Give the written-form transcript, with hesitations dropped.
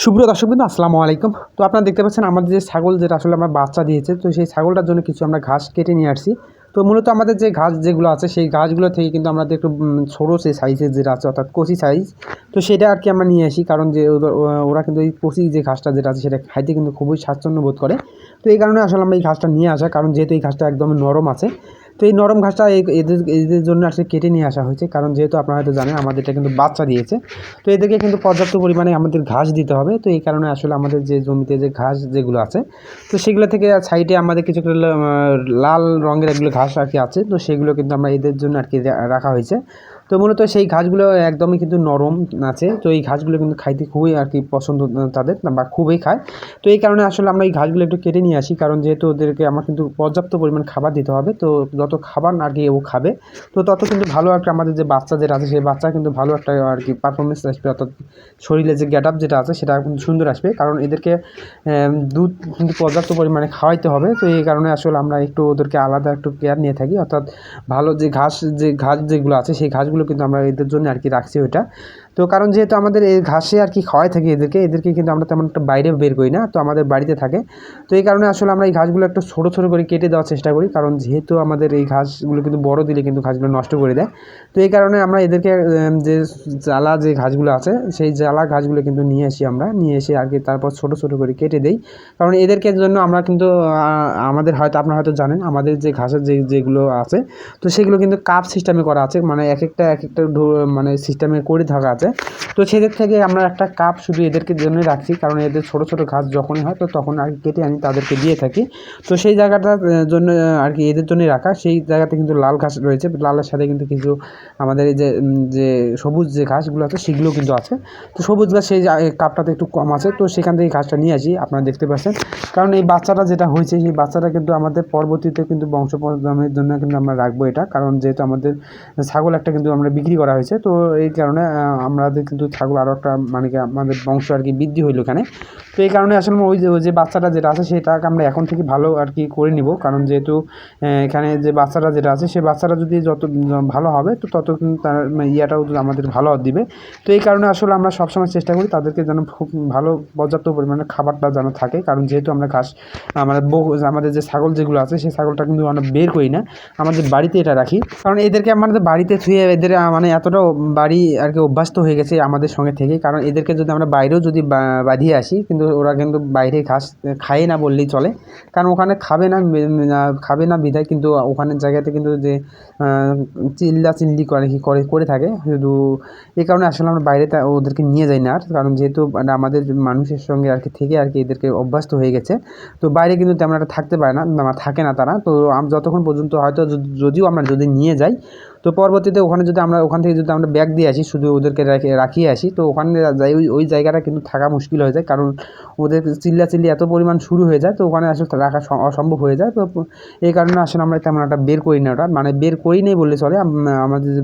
সুপ্রিয় দর্শকবৃন্দ, আসসালামু আলাইকুম। তো আপনারা দেখতে পাচ্ছেন আমাদের যে ছাগল যেটা আসলে আমার বাচ্চা দিয়েছে, তো সেই ছাগলটার জন্য কিছু আমরা ঘাস কেটে নিয়ে আসছি। তো মূলত আমাদের যে ঘাস যেগুলো আছে সেই ঘাসগুলো থেকে কিন্তু আমাদের একটু ছোটো সেই সাইজের যেটা আছে, অর্থাৎ কচি সাইজ, তো সেটা আর কি আমরা নিয়ে আসি। কারণ যে ওরা কিন্তু এই কচি যে ঘাসটা যেটা আছে সেটা খাইতে কিন্তু খুবই স্বাচ্ছন্দ্য বোধ করে। তো এই কারণে আসলে আমরা এই ঘাসটা নিয়ে আসা, কারণ যেহেতু এই ঘাসটা একদম নরম আছে। তো এই নরম ঘাসটা এদের এদের জন্য আসলে কেটে নিয়ে আসা হয়েছে, কারণ যেহেতু আপনারা হয়তো জানেন আমাদের এটা কিন্তু বাচ্চা দিয়েছে। তো এদেরকে কিন্তু পর্যাপ্ত পরিমাণে আমাদের ঘাস দিতে হবে। তো এই কারণে আসলে আমাদের যে জমিতে যে ঘাস যেগুলো আছে, তো সেগুলো থেকে সাইডে আমাদের কিছু লাল রঙের এগুলো ঘাস আর কি আছে, তো সেগুলো কিন্তু আমরা এদের জন্য আর কি রাখা হয়েছে। তো মূলত সেই ঘাসগুলো একদমই কিন্তু নরম আছে। তো এই ঘাসগুলো কিন্তু খাইতে খুবই আর কি পছন্দ তাদের, বা খুবই খায়। তো এই কারণে আসলে আমরা এই ঘাসগুলো একটু কেটে নিয়ে আসি, কারণ যেহেতু ওদেরকে আমার কিন্তু পর্যাপ্ত পরিমাণ খাবার দিতে হবে। তো যত খাবার আর কি ও খাবে, তো তত কিন্তু ভালো একটা আমাদের যে বাচ্চা যেটা আছে সেই বাচ্চা কিন্তু ভালো একটা আর কি পারফরমেন্স আসবে, অর্থাৎ শরীরে যে গেট আপ যেটা আছে সেটা কিন্তু সুন্দর আসবে। কারণ এদেরকে দুধ কিন্তু পর্যাপ্ত পরিমাণে খাওয়াইতে হবে। তো এই কারণে আসলে আমরা একটু ওদেরকে আলাদা একটু কেয়ার নিয়ে থাকি, অর্থাৎ ভালো যে ঘাস যেগুলো আছে সেই ঘাসগুলো কিন্তু আমরা এদের জন্য আর কি রাখছি ওইটা। তো কারণ যেহেতু আমাদের এই ঘাসে আর কি খাওয়াই থাকি এদেরকে কিন্তু আমরা তেমন একটা বাইরে বের করি না, তো আমাদের বাড়িতে থাকে। তো এই কারণে আসলে আমরা এই ঘাসগুলো একটু ছোটো ছোটো করে কেটে দেওয়ার চেষ্টা করি, কারণ যেহেতু আমাদের এই ঘাসগুলো কিন্তু বড় দিলে কিন্তু ঘাসগুলো নষ্ট করে দেয়। তো এই কারণে আমরা এদেরকে যে জ্বালা যে ঘাসগুলো আছে সেই জ্বালা ঘাসগুলো কিন্তু নিয়ে এসে আর কি তারপর ছোটো ছোটো করে কেটে দেই। কারণ এদেরকে জন্য আমরা কিন্তু আমাদের হয়তো আপনারা হয়তো জানেন আমাদের যে ঘাসের যেগুলো আছে, তো সেগুলো কিন্তু কাপ সিস্টেমে করা আছে, মানে এক একটা মানে সিস্টেমে করে থাকা আছে। তো সেদের থেকে আমরা একটা কাপ শুধু এদেরকে জন্য রাখছি, কারণ এদের ছোটো ছোটো ঘাস যখনই হয় তো তখন আর কি কেটে আনি তাদেরকে দিয়ে থাকি। তো সেই জায়গাটার জন্য আর কি এদের জন্যই রাখা। সেই জায়গাতে কিন্তু লাল ঘাস রয়েছে, লালের সাথে কিন্তু কিছু আমাদের এই যে সবুজ যে ঘাসগুলো আছে সেগুলো কিন্তু আছে। তো সবুজ ঘাস সেই কাপটাতে একটু কম আছে, তো সেখান থেকে ঘাসটা নিয়ে আসি, আপনারা দেখতে পাচ্ছেন। কারণ এই বাচ্চাটা যেটা হয়েছে সেই বাচ্চাটা কিন্তু আমাদের পরবর্তীতে কিন্তু বংশপরিণামের জন্য কিন্তু আমরা রাখবো এটা, কারণ যেহেতু আমাদের ছাগল একটা কিন্তু আমরা বিক্রি করা হয়েছে। তো এই কারণে আমাদের কিন্তু ছাগল আরও একটা মানে কি আমাদের বংশ আর কি বৃদ্ধি হইলো এখানে। তো এই কারণে আসলে ওই যে বাচ্চাটা যেটা আছে সেটাকে আমরা এখন থেকে ভালো আর কি করে নিব, কারণ যেহেতু এখানে যে বাচ্চাটা যেটা আছে সেই বাচ্চাটা যদি যত ভালো হবে তো তত কিন্তু তার ইয়াটাও আমাদের ভালো দিবে। তো এই কারণে আসলে আমরা সবসময় চেষ্টা করি তাদেরকে যেন খুব ভালো পর্যাপ্ত পরিমাণে খাবারটা যেন থাকে, কারণ যেহেতু আমরা ঘাস আমাদের যে ছাগল যেগুলো আছে সেই ছাগলটা কিন্তু আমরা বের করি না, আমাদের বাড়িতে এটা রাখি। কারণ এদেরকে আমাদের বাড়িতে থুয়ে এদের মানে এতটাও বাড়ি আর কি অভ্যস্ত হয়ে গেছে আমাদের সঙ্গে থেকে, কারণ এদেরকে যদি আমরা বাইরেও যদি বাঁধিয়ে আসি কিন্তু ওরা কিন্তু বাইরে ঘাস খায় না বললেই চলে। কারণ ওখানে খাবে না বিধায় কিন্তু ওখানের জায়গাতে কিন্তু যে চিল্লি করে থাকে শুধু। এই কারণে আসলে আমরা বাইরে ওদেরকে নিয়ে যাই না আর, কারণ যেহেতু মানে আমাদের মানুষের সঙ্গে আর কি থেকে আর কি এদেরকে অভ্যস্ত হয়ে গেছে। তো বাইরে কিন্তু তেমন একটা থাকতে পারে না, থাকে না তারা। তো যতক্ষণ পর্যন্ত হয়তো যদিও আমরা যদি নিয়ে যাই, তো পরবর্তীতে ওখানে যদি আমরা ওখান থেকে যদি আমরা ব্যাগ দিয়ে আসি শুধু ওদেরকে রাখিয়ে আসি, তো ওখানে যাই ওই জায়গাটা কিন্তু থাকা মুশকিল হয়ে যায়, কারণ ওদের চিল্লি এত পরিমাণ শুরু হয়ে যায়, তো ওখানে আসলে রাখা অসম্ভব হয়ে যায়। তো এই কারণে আসলে আমরা তেমন একটা বের করি না, ওটা মানে বের করি নেই বললে চলে। আমাদের যে